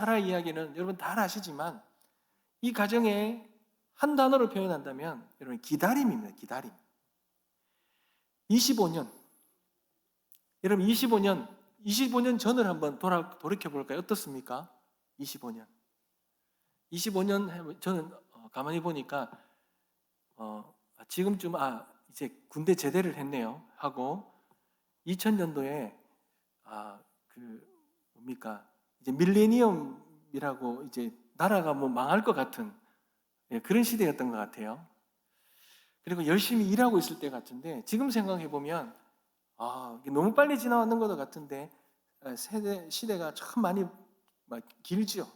사라 이야기는 여러분 다 아시지만 이 가정에 한 단어로 표현한다면 여러분 기다림입니다. 기다림. 25년. 여러분 25년 전을 한번 돌이켜 볼까요? 어떻습니까? 25년. 25년 저는 가만히 보니까 지금쯤 이제 군대 제대를 했네요 하고 2000년도에 이제 밀레니엄이라고 이제 나라가 뭐 망할 것 같은 그런 시대였던 것 같아요. 그리고 열심히 일하고 있을 때 같은데 지금 생각해 보면 너무 빨리 지나왔는 것 같은데 시대가 참 많이 길죠.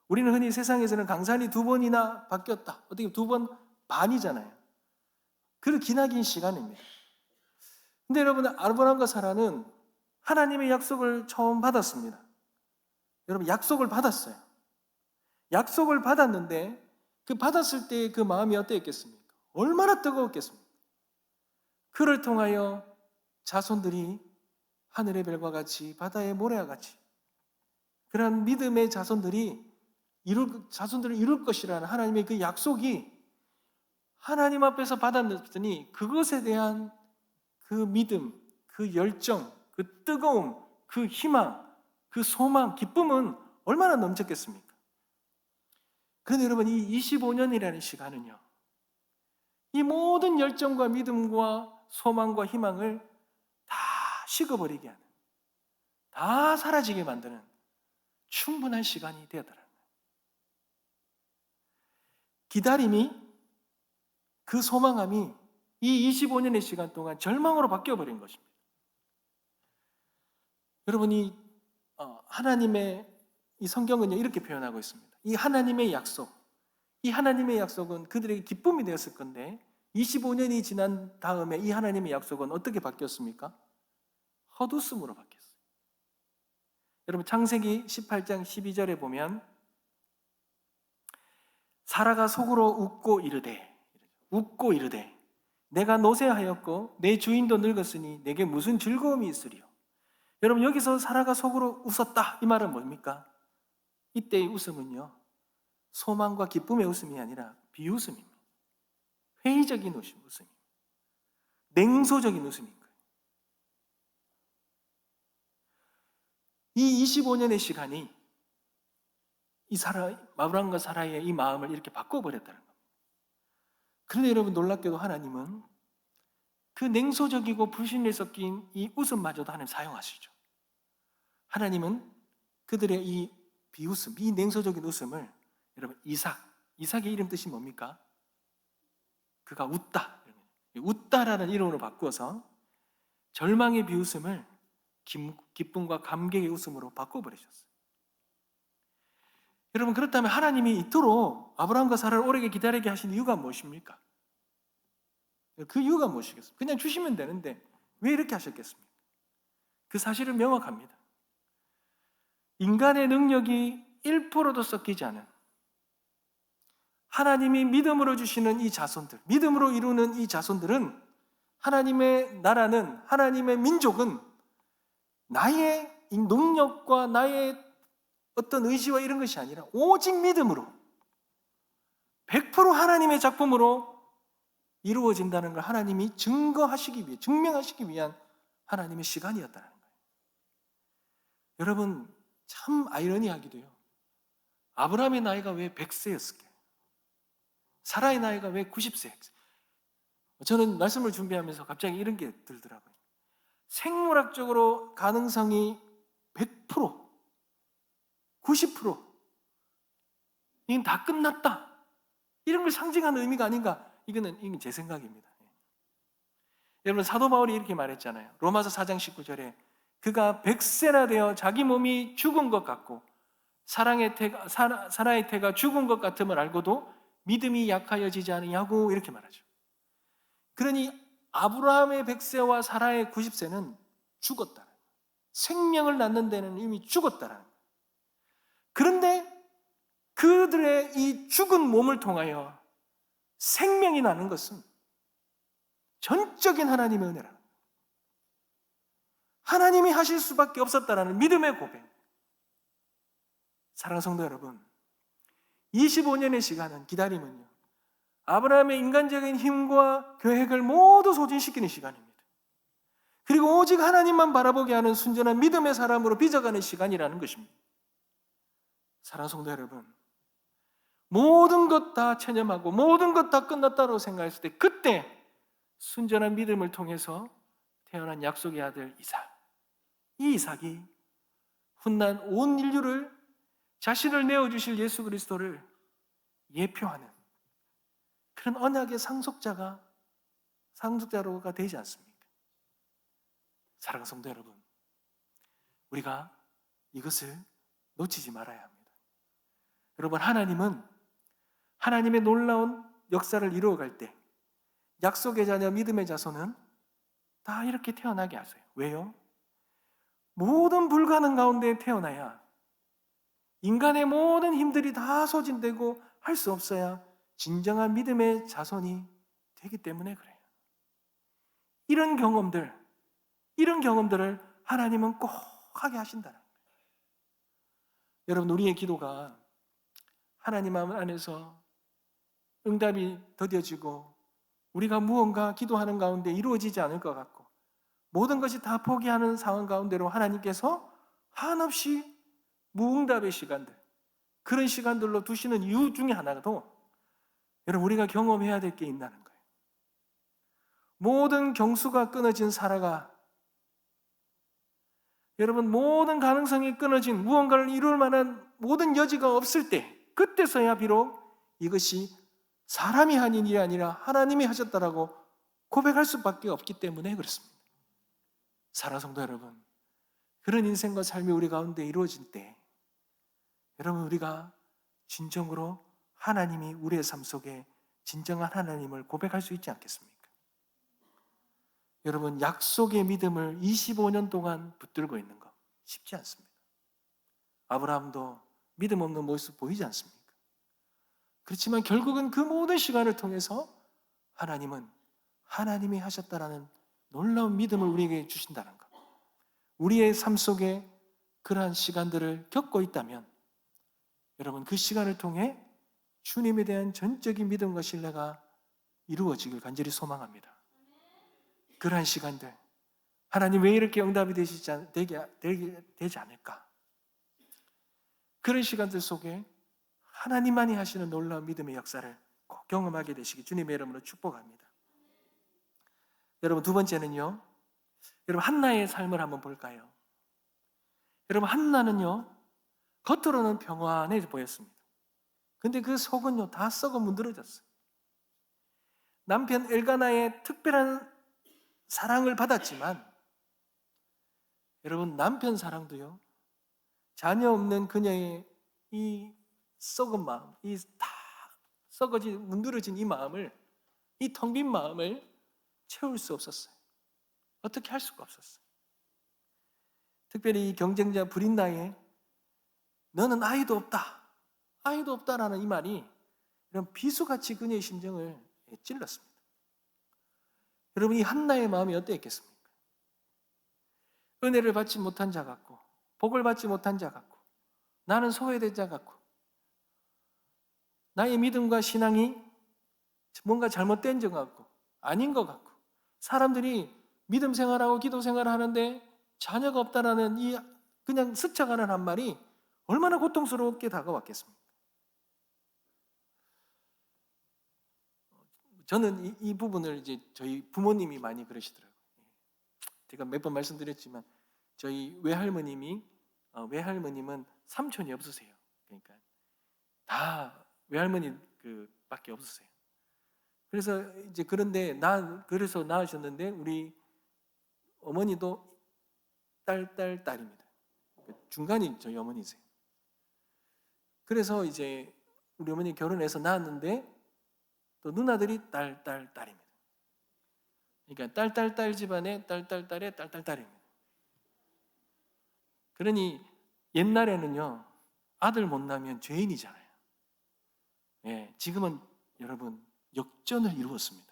우리는 흔히 세상에서는 강산이 2번이나 바뀌었다. 어떻게 2번 반이잖아요. 그 기나긴 시간입니다. 근데 여러분 아브라함과 사라는 하나님의 약속을 처음 받았습니다. 여러분 약속을 받았어요. 약속을 받았는데 그 받았을 때 그 마음이 어땠겠습니까? 얼마나 뜨거웠겠습니까? 그를 통하여 자손들이 하늘의 별과 같이 바다의 모래와 같이 그런 믿음의 자손들을 이룰 것이라는 하나님의 그 약속이 하나님 앞에서 받았더니 그것에 대한 그 믿음, 그 열정, 그 뜨거움, 그 희망, 그 소망, 기쁨은 얼마나 넘쳤겠습니까? 그런데 여러분 이 25년이라는 시간은요, 이 모든 열정과 믿음과 소망과 희망을 다 식어버리게 하는, 다 사라지게 만드는 충분한 시간이 되었더라고요. 기다림이, 그 소망함이 이 25년의 시간 동안 절망으로 바뀌어버린 것입니다. 여러분이 하나님의 이 성경은요 이렇게 표현하고 있습니다. 이 하나님의 약속은 그들에게 기쁨이 되었을 건데 25년이 지난 다음에 이 하나님의 약속은 어떻게 바뀌었습니까? 헛웃음으로 바뀌었어요. 여러분 창세기 18장 12절에 보면 사라가 속으로 웃고 이르되 내가 노쇠하였고 내 주인도 늙었으니 내게 무슨 즐거움이 있으리요. 여러분 여기서 사라가 속으로 웃었다 이 말은 뭡니까? 이때의 웃음은요 소망과 기쁨의 웃음이 아니라 비웃음입니다. 회의적인 웃음입니다. 냉소적인 웃음인 거예요. 이 25년의 시간이 아브라함과 사라의 이 마음을 이렇게 바꿔버렸다는 겁니다. 그런데 여러분 놀랍게도 하나님은 그 냉소적이고 불신에 섞인 이 웃음마저도 하나님 사용하시죠. 하나님은 그들의 이 비웃음, 이 냉소적인 웃음을 여러분 이삭의 이름 뜻이 뭡니까? 그가 웃다라는 이름으로 바꾸어서 절망의 비웃음을 기쁨과 감격의 웃음으로 바꿔버리셨어요. 여러분 그렇다면 하나님이 이토록 아브라함과 사라를 오래 기다리게 하신 이유가 무엇입니까? 그 이유가 무엇이겠습니까? 그냥 주시면 되는데 왜 이렇게 하셨겠습니까? 그 사실은 명확합니다. 인간의 능력이 1%도 섞이지 않은 하나님이 믿음으로 주시는 이 자손들, 믿음으로 이루는 이 자손들은 하나님의 나라는, 하나님의 민족은 나의 능력과 나의 어떤 의지와 이런 것이 아니라 오직 믿음으로 100% 하나님의 작품으로 이루어진다는 걸 하나님이 증명하시기 위한 하나님의 시간이었다는 거예요. 여러분 참 아이러니하기도요. 아브라함의 나이가 왜 100세였을까요? 사라의 나이가 왜 90세였을까요? 저는 말씀을 준비하면서 갑자기 이런 게 들더라고요. 생물학적으로 가능성이 100%, 90%, 이건 다 끝났다. 이런 걸 상징하는 의미가 아닌가? 이건 제 생각입니다. 여러분 사도 바울이 이렇게 말했잖아요. 로마서 4장 19절에 그가 100세나 되어 자기 몸이 죽은 것 같고 사라의 태가 죽은 것 같음을 알고도 믿음이 약하여지지 않으냐고 이렇게 말하죠. 그러니 아브라함의 100세와 사라의 90세는 죽었다는 거예요. 생명을 낳는 데는 이미 죽었다는 거예요. 그런데 그들의 이 죽은 몸을 통하여 생명이 나는 것은 전적인 하나님의 은혜라. 하나님이 하실 수밖에 없었다라는 믿음의 고백. 사랑하는 성도 여러분, 25년의 시간은, 기다림은요, 아브라함의 인간적인 힘과 계획을 모두 소진시키는 시간입니다. 그리고 오직 하나님만 바라보게 하는 순전한 믿음의 사람으로 빚어가는 시간이라는 것입니다. 사랑하는 성도 여러분, 모든 것 다 체념하고 모든 것 다 끝났다고 생각했을 때, 그때 순전한 믿음을 통해서 태어난 약속의 아들 이삭, 이 이삭이 훗날 온 인류를, 자신을 내어주실 예수 그리스도를 예표하는 그런 언약의 상속자로가 되지 않습니까? 사랑하는 성도 여러분, 우리가 이것을 놓치지 말아야 합니다. 여러분, 하나님은 하나님의 놀라운 역사를 이루어갈 때 약속의 자녀, 믿음의 자손은 다 이렇게 태어나게 하세요. 왜요? 모든 불가능 가운데 태어나야, 인간의 모든 힘들이 다 소진되고 할 수 없어야 진정한 믿음의 자손이 되기 때문에 그래요. 이런 경험들을 하나님은 꼭 하게 하신다는 거예요. 여러분, 우리의 기도가 하나님 안에서 응답이 더뎌지고 우리가 무언가 기도하는 가운데 이루어지지 않을 것 같고 모든 것이 다 포기하는 상황 가운데로 하나님께서 한없이 무응답의 시간들, 그런 시간들로 두시는 이유 중에 하나도 여러분, 우리가 경험해야 될 게 있다는 거예요. 모든 경수가 끊어진 사라가, 여러분, 모든 가능성이 끊어진, 무언가를 이룰 만한 모든 여지가 없을 때, 그때서야 비록 이것이 사람이 한 일이 아니라 하나님이 하셨다라고 고백할 수밖에 없기 때문에 그렇습니다. 사랑하는 성도 여러분, 그런 인생과 삶이 우리 가운데 이루어질 때 여러분, 우리가 진정으로 하나님이 우리의 삶 속에 진정한 하나님을 고백할 수 있지 않겠습니까? 여러분, 약속의 믿음을 25년 동안 붙들고 있는 거 쉽지 않습니다. 아브라함도 믿음 없는 모습 보이지 않습니까? 그렇지만 결국은 그 모든 시간을 통해서 하나님은 하나님이 하셨다라는 놀라운 믿음을 우리에게 주신다는 것. 우리의 삶 속에 그러한 시간들을 겪고 있다면 여러분, 그 시간을 통해 주님에 대한 전적인 믿음과 신뢰가 이루어지길 간절히 소망합니다. 그러한 시간들, 하나님 왜 이렇게 응답이 되지 않을까? 그런 시간들 속에 하나님만이 하시는 놀라운 믿음의 역사를 꼭 경험하게 되시기 주님의 이름으로 축복합니다. 여러분, 두 번째는요, 여러분, 한나의 삶을 한번 볼까요? 여러분, 한나는요, 겉으로는 평안해 보였습니다. 근데 그 속은요, 다 썩어 문드러졌어요. 남편 엘가나의 특별한 사랑을 받았지만 여러분, 남편 사랑도요, 자녀 없는 그녀의 이 썩은 마음, 이 다 썩어진 문드러진 이 마음을, 이 텅 빈 마음을 채울 수 없었어요. 어떻게 할 수가 없었어요. 특별히 이 경쟁자 브린다의 너는 아이도 없다라는 이 말이 이런 비수같이 그녀의 심정을 찔렀습니다. 여러분, 이 한나의 마음이 어땠겠습니까? 은혜를 받지 못한 자 같고 복을 받지 못한 자 같고 나는 소외된 자 같고 나의 믿음과 신앙이 뭔가 잘못된 것 같고 아닌 것 같고 사람들이 믿음 생활하고 기도 생활하는데 자녀가 없다라는 이 그냥 스쳐가는 한 말이 얼마나 고통스럽게 다가왔겠습니까? 저는 이 부분을 이제 저희 부모님이 많이 그러시더라고요. 제가 몇 번 말씀드렸지만 저희 외할머님은 삼촌이 없으세요. 그러니까 다 외할머니 밖에 없으세요. 그래서 이제 그래서 낳으셨는데 우리 어머니도 딸입니다. 중간이 저희 어머니세요. 그래서 이제 우리 어머니 결혼해서 낳았는데 또 누나들이 딸입니다. 그러니까 딸 집안에 딸의 딸입니다. 그러니 옛날에는요, 아들 못 낳으면 죄인이잖아요. 예, 지금은 여러분 역전을 이루었습니다.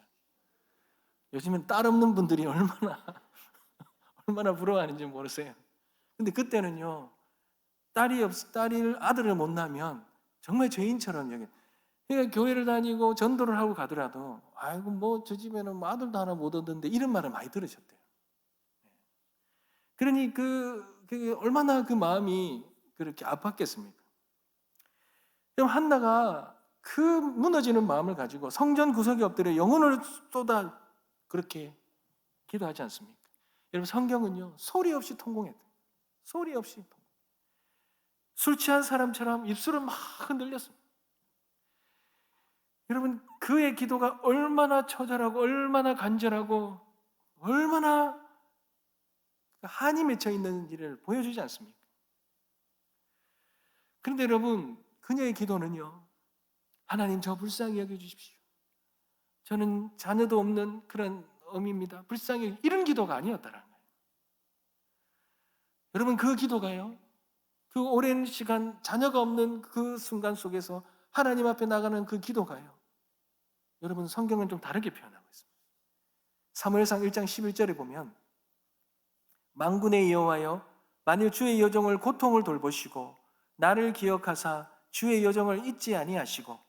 요즘은 딸 없는 분들이 얼마나 부러워하는지 모르세요. 근데 그때는요, 아들을 못 낳으면 정말 죄인처럼 여겨. 그러니까 교회를 다니고 전도를 하고 가더라도 아이고 뭐 저 집에는 뭐 아들도 하나 못 얻었는데 이런 말을 많이 들으셨대요. 그러니 그 얼마나 그 마음이 그렇게 아팠겠습니까? 그럼 한나가 그 무너지는 마음을 가지고 성전 구석에 엎드려 영혼을 쏟아 그렇게 기도하지 않습니까? 여러분 성경은요 소리 없이 통곡했다. 소리 없이 통곡. 술 취한 사람처럼 입술을 막 흔들렸습니다. 여러분 그의 기도가 얼마나 처절하고 얼마나 간절하고 얼마나 한이 맺혀 있는지를 보여주지 않습니까? 그런데 여러분 그녀의 기도는요 하나님 저 불쌍히 여겨주십시오. 저는 자녀도 없는 그런 어미입니다. 불쌍히 이런 기도가 아니었다라는 거예요. 여러분 그 기도가요 그 오랜 시간 자녀가 없는 그 순간 속에서 하나님 앞에 나가는 그 기도가요 여러분 성경은 좀 다르게 표현하고 있습니다. 사무엘상 1장 11절에 보면 만군의 여호와여 만일 주의 여종을 고통을 돌보시고 나를 기억하사 주의 여종을 잊지 아니하시고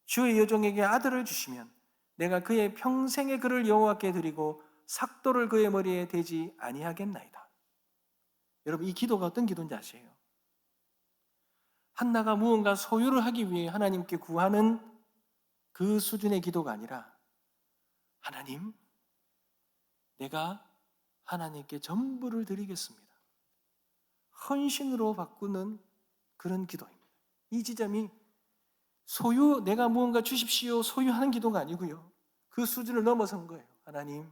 주의 여종에게 아들을 주시면 내가 그의 평생의 그를 여호와께 드리고 삭도를 그의 머리에 대지 아니하겠나이다. 여러분 이 기도가 어떤 기도인지 아세요? 한나가 무언가 소유를 하기 위해 하나님께 구하는 그 수준의 기도가 아니라 하나님 내가 하나님께 전부를 드리겠습니다. 헌신으로 바꾸는 그런 기도입니다. 이 지점이 내가 무언가 주십시오 소유하는 기도가 아니고요. 그 수준을 넘어선 거예요. 하나님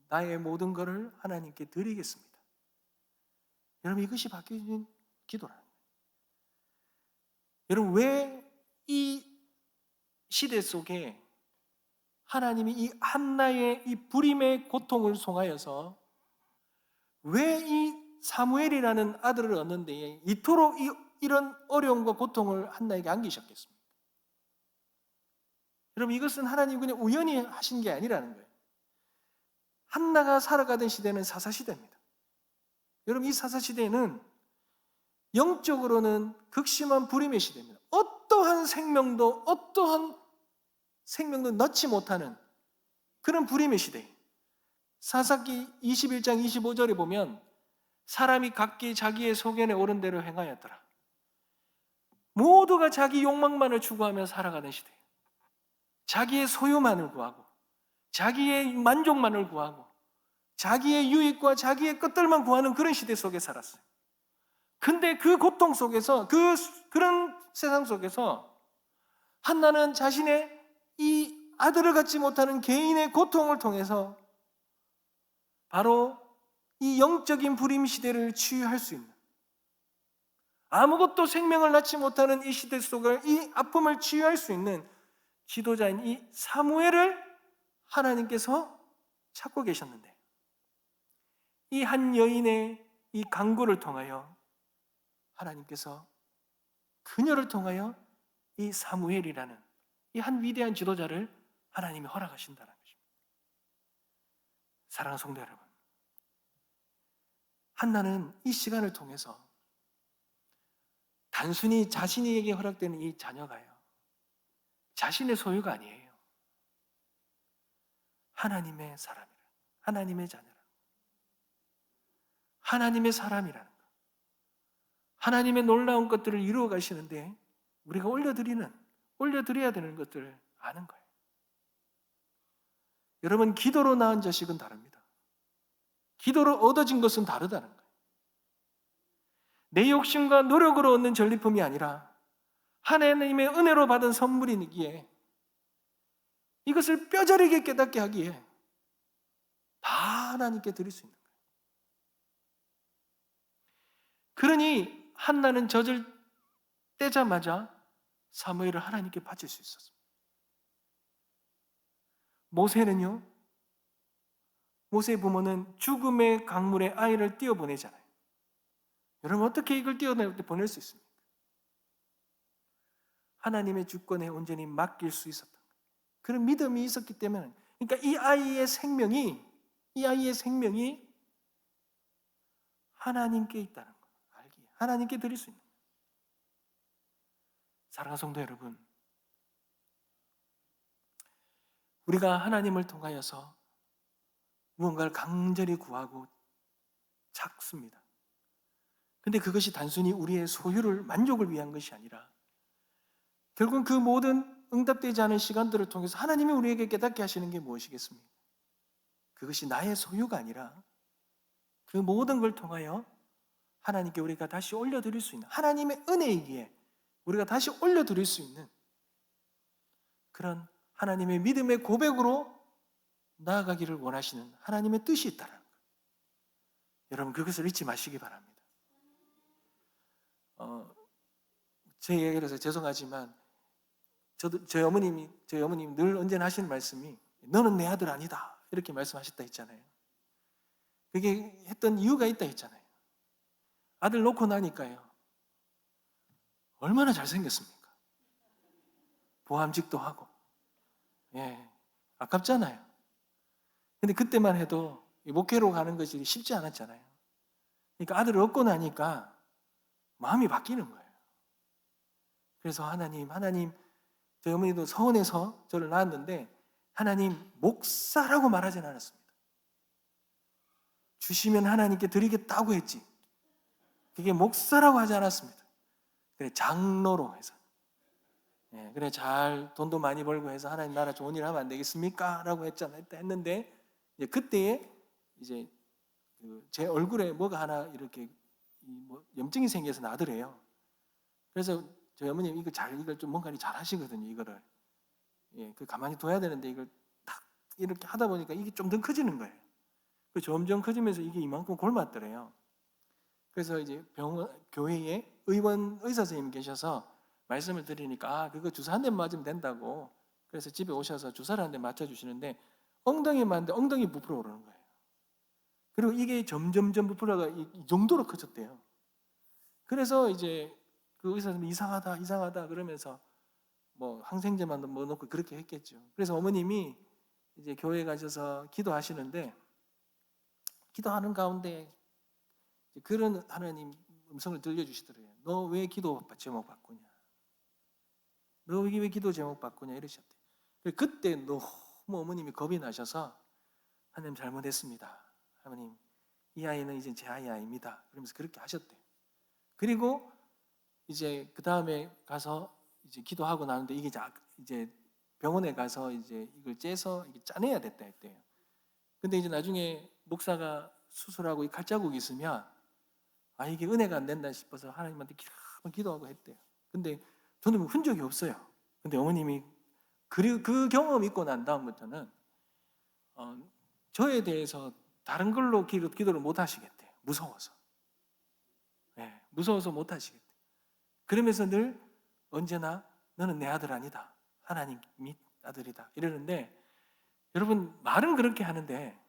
나의 모든 것을 하나님께 드리겠습니다. 여러분 이것이 바뀌는 기도라는 거예요. 여러분 왜 이 시대 속에 하나님이 이 한나의 이 불임의 고통을 통하여서 왜 이 사무엘이라는 아들을 얻는데 이토록 이런 어려움과 고통을 한나에게 안기셨겠습니까? 여러분 이것은 하나님 그냥 우연히 하신 게 아니라는 거예요. 한나가 살아가던 시대는 사사시대입니다. 여러분 이 사사시대는 영적으로는 극심한 불임의 시대입니다. 어떠한 생명도 넣지 못하는 그런 불임의 시대예요. 사사기 21장 25절에 보면 사람이 각기 자기의 소견에 오른 대로 행하였더라. 모두가 자기 욕망만을 추구하며 살아가는 시대예요. 자기의 소유만을 구하고 자기의 만족만을 구하고 자기의 유익과 자기의 것들만 구하는 그런 시대 속에 살았어요. 근데 그 고통 속에서 그런 세상 속에서 한나는 자신의 이 아들을 갖지 못하는 개인의 고통을 통해서 바로 이 영적인 불임 시대를 치유할 수 있는 아무것도 생명을 낳지 못하는 이 시대 속을 이 아픔을 치유할 수 있는 지도자인 이 사무엘을 하나님께서 찾고 계셨는데 이 한 여인의 이 간구를 통하여 하나님께서 그녀를 통하여 이 사무엘이라는 이 한 위대한 지도자를 하나님이 허락하신다는 것입니다. 사랑하는 성도 여러분, 한나는 이 시간을 통해서 단순히 자신에게 허락되는 이 자녀가요 자신의 소유가 아니에요. 하나님의 사람이라, 하나님의 자녀라, 하나님의 사람이라는 것, 하나님의 놀라운 것들을 이루어 가시는데 우리가 올려드려야 되는 것들을 아는 거예요. 여러분 기도로 낳은 자식은 다릅니다. 기도로 얻어진 것은 다르다는 거예요. 내 욕심과 노력으로 얻는 전리품이 아니라 하나님의 은혜로 받은 선물이기에 이것을 뼈저리게 깨닫게 하기에 다 하나님께 드릴 수 있는 거예요. 그러니 한나는 젖을 떼자마자 사무엘을 하나님께 바칠 수 있었습니다. 모세는요, 모세의 부모는 죽음의 강물에 아이를 띄어보내잖아요. 여러분 어떻게 이걸 띄어보낼 수 있습니까? 하나님의 주권에 온전히 맡길 수 있었던 거예요. 그런 믿음이 있었기 때문에 그러니까 이 아이의 생명이 하나님께 있다는 거예요. 알기에 하나님께 드릴 수 있는 거예요. 사랑하는 성도 여러분, 우리가 하나님을 통하여서 무언가를 간절히 구하고 찾습니다. 근데 그것이 단순히 우리의 소유를 만족을 위한 것이 아니라 결국은 그 모든 응답되지 않은 시간들을 통해서 하나님이 우리에게 깨닫게 하시는 게 무엇이겠습니까? 그것이 나의 소유가 아니라 그 모든 걸 통하여 하나님께 우리가 다시 올려드릴 수 있는, 하나님의 은혜이기에 우리가 다시 올려드릴 수 있는 그런 하나님의 믿음의 고백으로 나아가기를 원하시는 하나님의 뜻이 있다는 거예요. 여러분, 그것을 잊지 마시기 바랍니다. 제 얘기를 해서 죄송하지만 저희 어머님이 늘 언제나 하시는 말씀이 너는 내 아들 아니다 이렇게 말씀하셨다 했잖아요. 그게 했던 이유가 있다 했잖아요. 아들 놓고 나니까요, 얼마나 잘생겼습니까? 보암직도 하고, 아깝잖아요. 근데 그때만 해도 목회로 가는 것이 쉽지 않았잖아요. 그러니까 아들을 얻고 나니까 마음이 바뀌는 거예요. 그래서 하나님, 저희 어머니도 서원에서 저를 낳았는데 하나님 목사라고 말하진 않았습니다. 주시면 하나님께 드리겠다고 했지, 그게 목사라고 하지 않았습니다. 그래, 장로로 해서, 그래, 잘 돈도 많이 벌고 해서 하나님 나라 좋은 일 하면 안 되겠습니까? 라고 했는데 이제 그때에 이제 제 얼굴에 뭐가 하나 이렇게 염증이 생겨서 나더래요. 그래서 저희 어머님 이걸 좀 뭔가 잘 하시거든요. 이거를 그 가만히 둬야 되는데 이걸 딱 이렇게 하다 보니까 이게 좀 더 커지는 거예요. 그 점점 커지면서 이게 이만큼 골맞더래요. 그래서 이제 교회에 의사 선생님 계셔서 말씀을 드리니까 그거 주사 한 대 맞으면 된다고, 그래서 집에 오셔서 주사를 한 대 맞춰주시는데 엉덩이 맞는데 엉덩이 부풀어 오르는 거예요. 그리고 이게 점점 부풀어가 이 정도로 커졌대요. 그래서 이제 그 의사 선생님이 이상하다 그러면서 항생제만 넣고 그렇게 했겠죠. 그래서 어머님이 이제 교회에 가셔서 기도하시는데, 기도하는 가운데 그런 하나님 음성을 들려주시더래요. 너 왜 기도 제목 바꾸냐? 너 왜 기도 제목 바꾸냐? 이러셨대요. 그때 너무 어머님이 겁이 나셔서 하나님 잘못했습니다. 하나님, 이 아이는 이제 제 아이 아닙니다. 그러면서 그렇게 하셨대요. 그리고 이제 그 다음에 가서 이제 기도하고 나는데 이게 이제 병원에 가서 이제 이걸 째서 이게 짜내야 됐다 했대요. 근데 이제 나중에 목사가 수술하고 이 칼자국이 있으면 이게 은혜가 안 된다 싶어서 하나님한테 기도하고 했대요. 근데 저는 흔적이 없어요. 근데 어머님이 그 경험 있고 난 다음부터는 저에 대해서 다른 걸로 기도를 못 하시겠대요. 무서워서. 무서워서 못 하시겠대요. 그러면서 늘 언제나 너는 내 아들 아니다, 하나님 및 아들이다 이러는데, 여러분, 말은 그렇게 하는데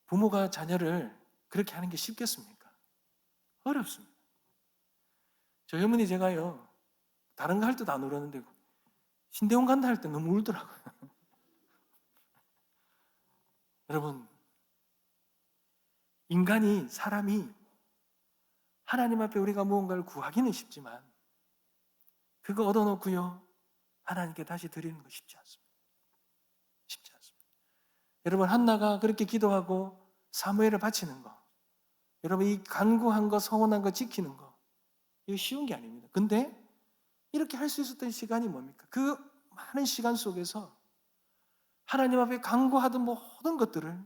부모가 자녀를 그렇게 하는 게 쉽겠습니까? 어렵습니다. 저희 어머니 제가요, 다른 거 할 때도 안 울었는데 신대원 간다 할 때 너무 울더라고요. 여러분, 사람이 하나님 앞에 우리가 무언가를 구하기는 쉽지만 그거 얻어놓고요 하나님께 다시 드리는 거 쉽지 않습니다. 쉽지 않습니다. 여러분, 한나가 그렇게 기도하고 사무엘을 바치는 거, 여러분, 이 간구한 거, 서원한 거 지키는 거, 이거 쉬운 게 아닙니다. 근데 이렇게 할 수 있었던 시간이 뭡니까? 그 많은 시간 속에서 하나님 앞에 간구하던 모든 것들을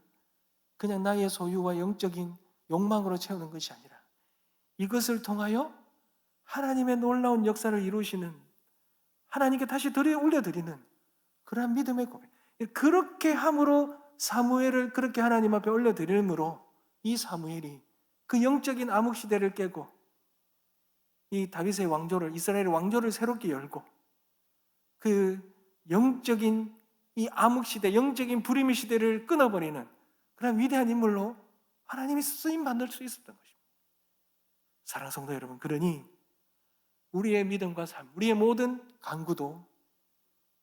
그냥 나의 소유와 영적인 욕망으로 채우는 것이 아니라 이것을 통하여 하나님의 놀라운 역사를 이루시는, 하나님께 다시 올려드리는 그러한 믿음의 고백. 그렇게 함으로 사무엘을 그렇게 하나님 앞에 올려드림으로 이 사무엘이 그 영적인 암흑시대를 깨고 이 다윗의 왕조를, 이스라엘의 왕조를 새롭게 열고 그 영적인 이 암흑시대, 영적인 불임의 시대를 끊어버리는 그런 위대한 인물로 하나님이 쓰임받을 수 있었던 것입니다. 사랑하는 성도 여러분, 그러니 우리의 믿음과 삶, 우리의 모든 간구도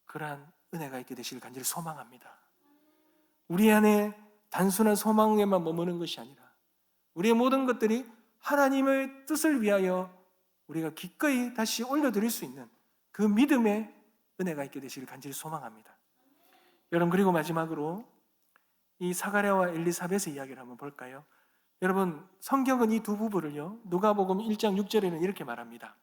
그러한 은혜가 있게 되시길 간절히 소망합니다. 우리 안에 단순한 소망에만 머무는 것이 아니라 우리의 모든 것들이 하나님의 뜻을 위하여 우리가 기꺼이 다시 올려드릴 수 있는 그 믿음의 은혜가 있게 되시길 간절히 소망합니다. 여러분, 그리고 마지막으로 이 사가랴와 엘리사벳의 이야기를 한번 볼까요? 여러분, 성경은 이 두 부부를요, 누가복음 1장 6절에는 이렇게 말합니다.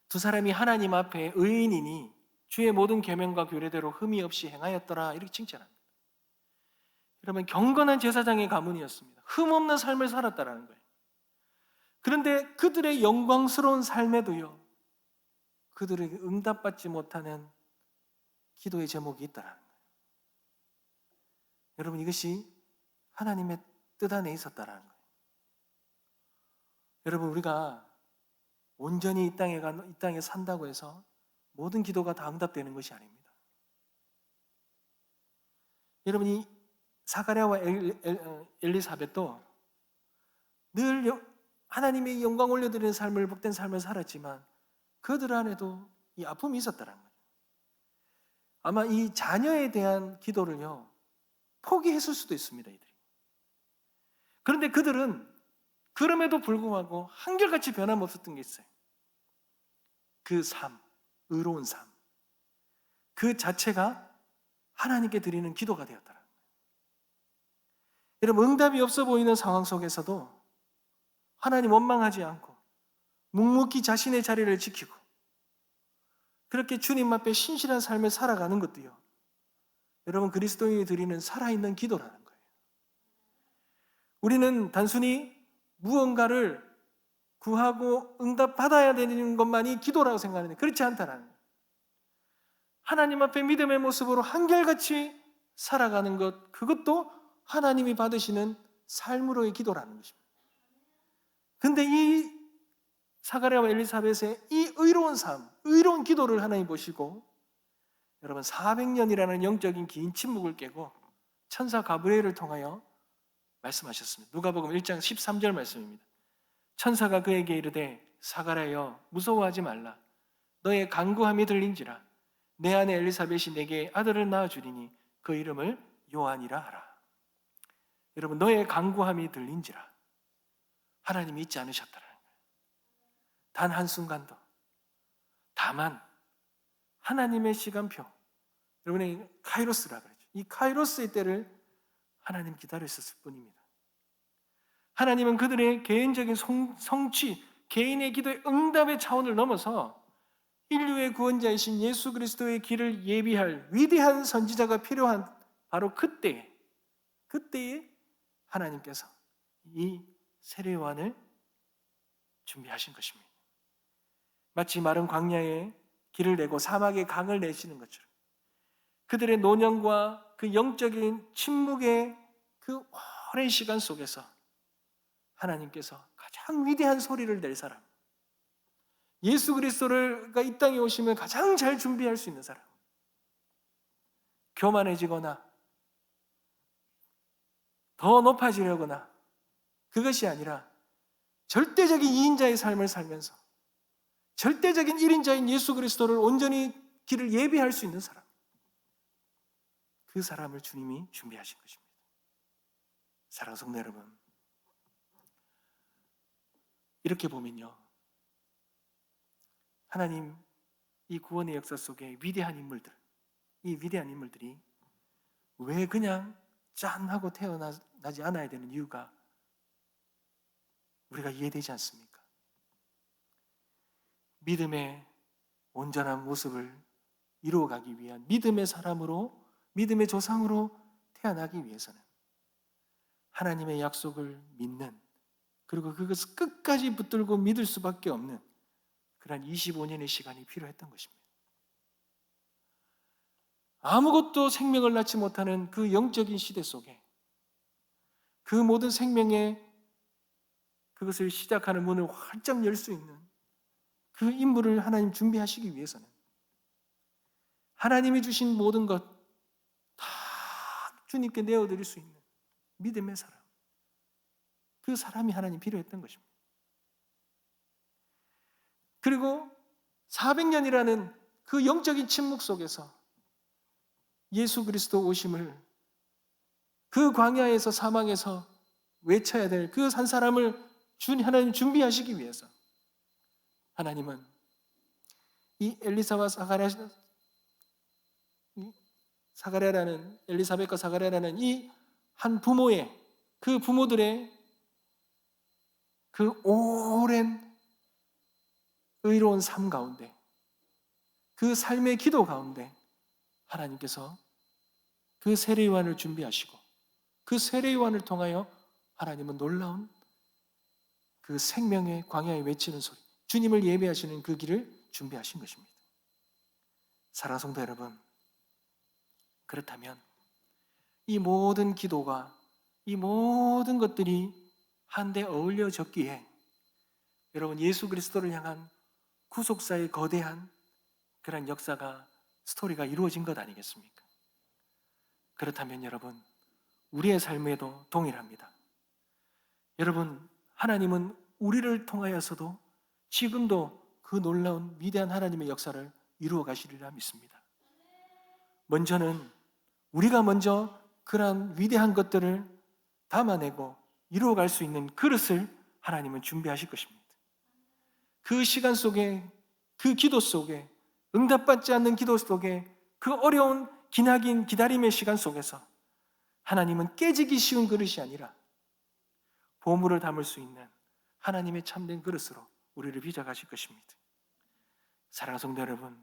두 사람이 하나님 앞에 의인이니 주의 모든 계명과 규례대로 흠이 없이 행하였더라, 이렇게 칭찬합니다. 여러분, 경건한 제사장의 가문이었습니다. 흠 없는 삶을 살았다라는 거예요. 그런데 그들의 영광스러운 삶에도요, 그들에게 응답받지 못하는 기도의 제목이 있다라는 거예요. 여러분, 이것이 하나님의 뜻 안에 있었다라는 거예요. 여러분, 우리가 온전히 이 땅에 산다고 해서 모든 기도가 다 응답되는 것이 아닙니다. 여러분, 이 사가랴와 엘리사벳도 늘 하나님의 영광 올려드리는 삶을, 복된 삶을 살았지만 그들 안에도 이 아픔이 있었다는 거예요. 아마 이 자녀에 대한 기도를요, 포기했을 수도 있습니다, 이들이. 그런데 그들은 그럼에도 불구하고 한결같이 변함없었던 게 있어요. 그 삶, 의로운 삶, 그 자체가 하나님께 드리는 기도가 되었다는 거예요. 여러분, 응답이 없어 보이는 상황 속에서도 하나님 원망하지 않고 묵묵히 자신의 자리를 지키고 그렇게 주님 앞에 신실한 삶을 살아가는 것도요, 여러분, 그리스도인이 드리는 살아있는 기도라는 거예요. 우리는 단순히 무언가를 구하고 응답받아야 되는 것만이 기도라고 생각하는데 그렇지 않다라는 거예요. 하나님 앞에 믿음의 모습으로 한결같이 살아가는 것, 그것도 하나님이 받으시는 삶으로의 기도라는 것입니다. 근데 이 사가랴와 엘리사벳의 이 의로운 삶, 의로운 기도를 하나님 보시고 여러분, 400년이라는 영적인 긴 침묵을 깨고 천사 가브리엘을 통하여 말씀하셨습니다. 누가복음 1장 13절 말씀입니다. 천사가 그에게 이르되 사가랴여 무서워하지 말라. 너의 간구함이 들린지라. 내 아내 엘리사벳이 내게 아들을 낳아주리니 그 이름을 요한이라 하라. 여러분, 너의 간구함이 들린지라. 하나님이 잊지 않으셨다라는 거예요. 단 한순간도. 다만 하나님의 시간표, 여러분의 카이로스라 그러죠. 이 카이로스의 때를 하나님 기다렸을 뿐입니다. 하나님은 그들의 개인적인 성취, 개인의 기도의 응답의 차원을 넘어서 인류의 구원자이신 예수 그리스도의 길을 예비할 위대한 선지자가 필요한 바로 그때에 하나님께서 이 세례 요한을 준비하신 것입니다. 마치 마른 광야에 길을 내고 사막에 강을 내시는 것처럼 그들의 노년과 그 영적인 침묵의 그 오랜 시간 속에서 하나님께서 가장 위대한 소리를 낼 사람, 예수 그리스도가 이 땅에 오시면 가장 잘 준비할 수 있는 사람, 교만해지거나 더 높아지려거나 그것이 아니라 절대적인 2인자의 삶을 살면서 절대적인 1인자인 예수 그리스도를 온전히 길을 예비할 수 있는 사람, 그 사람을 주님이 준비하신 것입니다. 사랑하는 성도 여러분, 이렇게 보면요, 하나님 이 구원의 역사 속에 위대한 인물들, 이 위대한 인물들이 왜 그냥 짠 하고 태어나지 않아야 되는 이유가 우리가 이해되지 않습니까? 믿음의 온전한 모습을 이루어가기 위한 믿음의 사람으로, 믿음의 조상으로 태어나기 위해서는 하나님의 약속을 믿는, 그리고 그것을 끝까지 붙들고 믿을 수밖에 없는 그런 25년의 시간이 필요했던 것입니다. 아무것도 생명을 낳지 못하는 그 영적인 시대 속에 그 모든 생명의 그것을 시작하는 문을 활짝 열 수 있는 그 인물을 하나님 준비하시기 위해서는 하나님이 주신 모든 것 다 주님께 내어드릴 수 있는 믿음의 사람, 그 사람이 하나님 필요했던 것입니다. 그리고 400년이라는 그 영적인 침묵 속에서 예수 그리스도 오심을 그 광야에서 사망에서 외쳐야 될 그 한 사람을 하나님 준비하시기 위해서 하나님은 이 엘리사와 사가랴라는 엘리사벳과 사가랴라는 이 한 부모의 그 부모들의 그 오랜 의로운 삶 가운데 그 삶의 기도 가운데 하나님께서 그 세례 요한을 준비하시고 그 세례 요한을 통하여 하나님은 놀라운 그 생명의 광야에 외치는 소리, 주님을 예배하시는 그 길을 준비하신 것입니다. 사랑하는 성도 여러분, 그렇다면 이 모든 기도가 이 모든 것들이 한데 어울려졌기에 여러분 예수 그리스도를 향한 구속사의 거대한 그런 역사가 스토리가 이루어진 것 아니겠습니까? 그렇다면 여러분 우리의 삶에도 동일합니다. 여러분 하나님은 우리를 통하여서도 지금도 그 놀라운 위대한 하나님의 역사를 이루어 가시리라 믿습니다. 먼저는 우리가 먼저 그러한 위대한 것들을 담아내고 이루어갈 수 있는 그릇을 하나님은 준비하실 것입니다. 그 시간 속에, 그 기도 속에, 응답받지 않는 기도 속에, 그 어려운 기나긴 기다림의 시간 속에서 하나님은 깨지기 쉬운 그릇이 아니라 보물을 담을 수 있는 하나님의 참된 그릇으로 우리를 빚어가실 것입니다. 사랑하는 성도 여러분,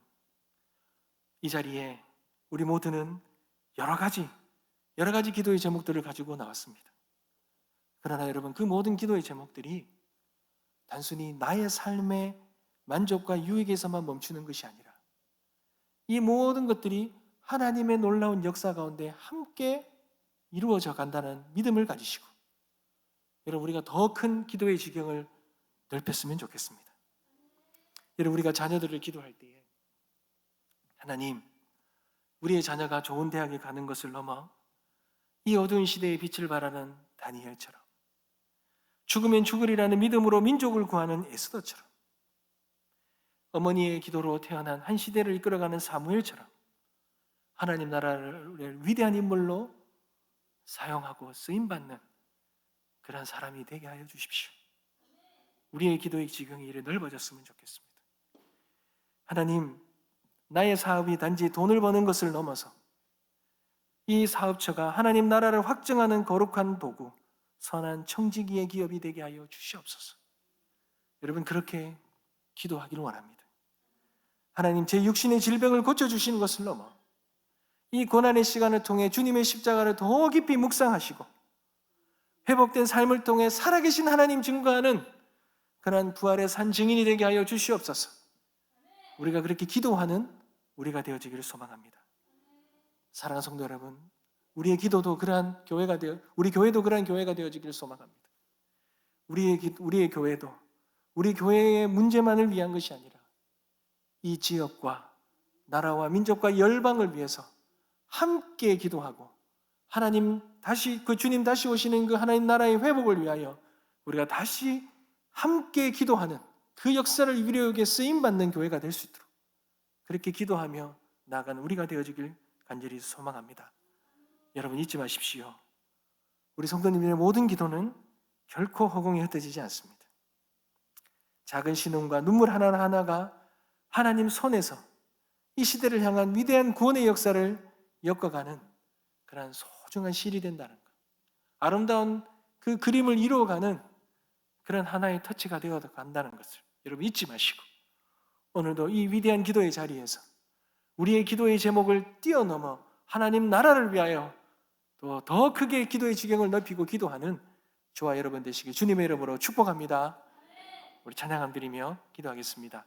이 자리에 우리 모두는 여러 가지 기도의 제목들을 가지고 나왔습니다. 그러나 여러분 그 모든 기도의 제목들이 단순히 나의 삶의 만족과 유익에서만 멈추는 것이 아니라 이 모든 것들이 하나님의 놀라운 역사 가운데 함께 이루어져 간다는 믿음을 가지시고 여러분 우리가 더 큰 기도의 지경을 넓혔으면 좋겠습니다. 여러분 우리가 자녀들을 기도할 때에 하나님 우리의 자녀가 좋은 대학에 가는 것을 넘어 이 어두운 시대의 빛을 발하는 다니엘처럼 죽으면 죽으리라는 믿음으로 민족을 구하는 에스더처럼 어머니의 기도로 태어난 한 시대를 이끌어가는 사무엘처럼 하나님 나라를 위대한 인물로 사용하고 쓰임받는 그런 사람이 되게 하여 주십시오. 우리의 기도의 지경이 이래 넓어졌으면 좋겠습니다. 하나님, 나의 사업이 단지 돈을 버는 것을 넘어서 이 사업처가 하나님 나라를 확증하는 거룩한 도구, 선한 청지기의 기업이 되게 하여 주시옵소서. 여러분 그렇게 기도하기를 원합니다. 하나님 제 육신의 질병을 고쳐주시는 것을 넘어 이 고난의 시간을 통해 주님의 십자가를 더 깊이 묵상하시고 회복된 삶을 통해 살아계신 하나님 증거하는 그러한 부활의 산 증인이 되게 하여 주시옵소서. 우리가 그렇게 기도하는 우리가 되어지기를 소망합니다. 사랑하는 성도 여러분, 우리의 기도도 그러한 교회가 우리 교회도 그러한 교회가 되어지기를 소망합니다. 우리의 교회도 우리 교회의 문제만을 위한 것이 아니라 이 지역과 나라와 민족과 열방을 위해서 함께 기도하고 하나님 다시 그 주님 다시 오시는 그 하나님 나라의 회복을 위하여 우리가 다시 함께 기도하는 그 역사를 이루게 쓰임 받는 교회가 될 수 있도록 그렇게 기도하며 나아가는 우리가 되어지길 간절히 소망합니다. 여러분 잊지 마십시오. 우리 성도님들의 모든 기도는 결코 허공에 흩어지지 않습니다. 작은 신음과 눈물 하나하나가 하나님 손에서 이 시대를 향한 위대한 구원의 역사를 엮어가는 그러한 소중한 실이 된다는 것, 아름다운 그 그림을 이루어가는 그런 하나의 터치가 되어 간다는 것을 여러분 잊지 마시고 오늘도 이 위대한 기도의 자리에서 우리의 기도의 제목을 뛰어넘어 하나님 나라를 위하여 또 더 크게 기도의 지경을 넓히고 기도하는 저와 여러분 되시길 주님의 이름으로 축복합니다. 우리 찬양함 드리며 기도하겠습니다.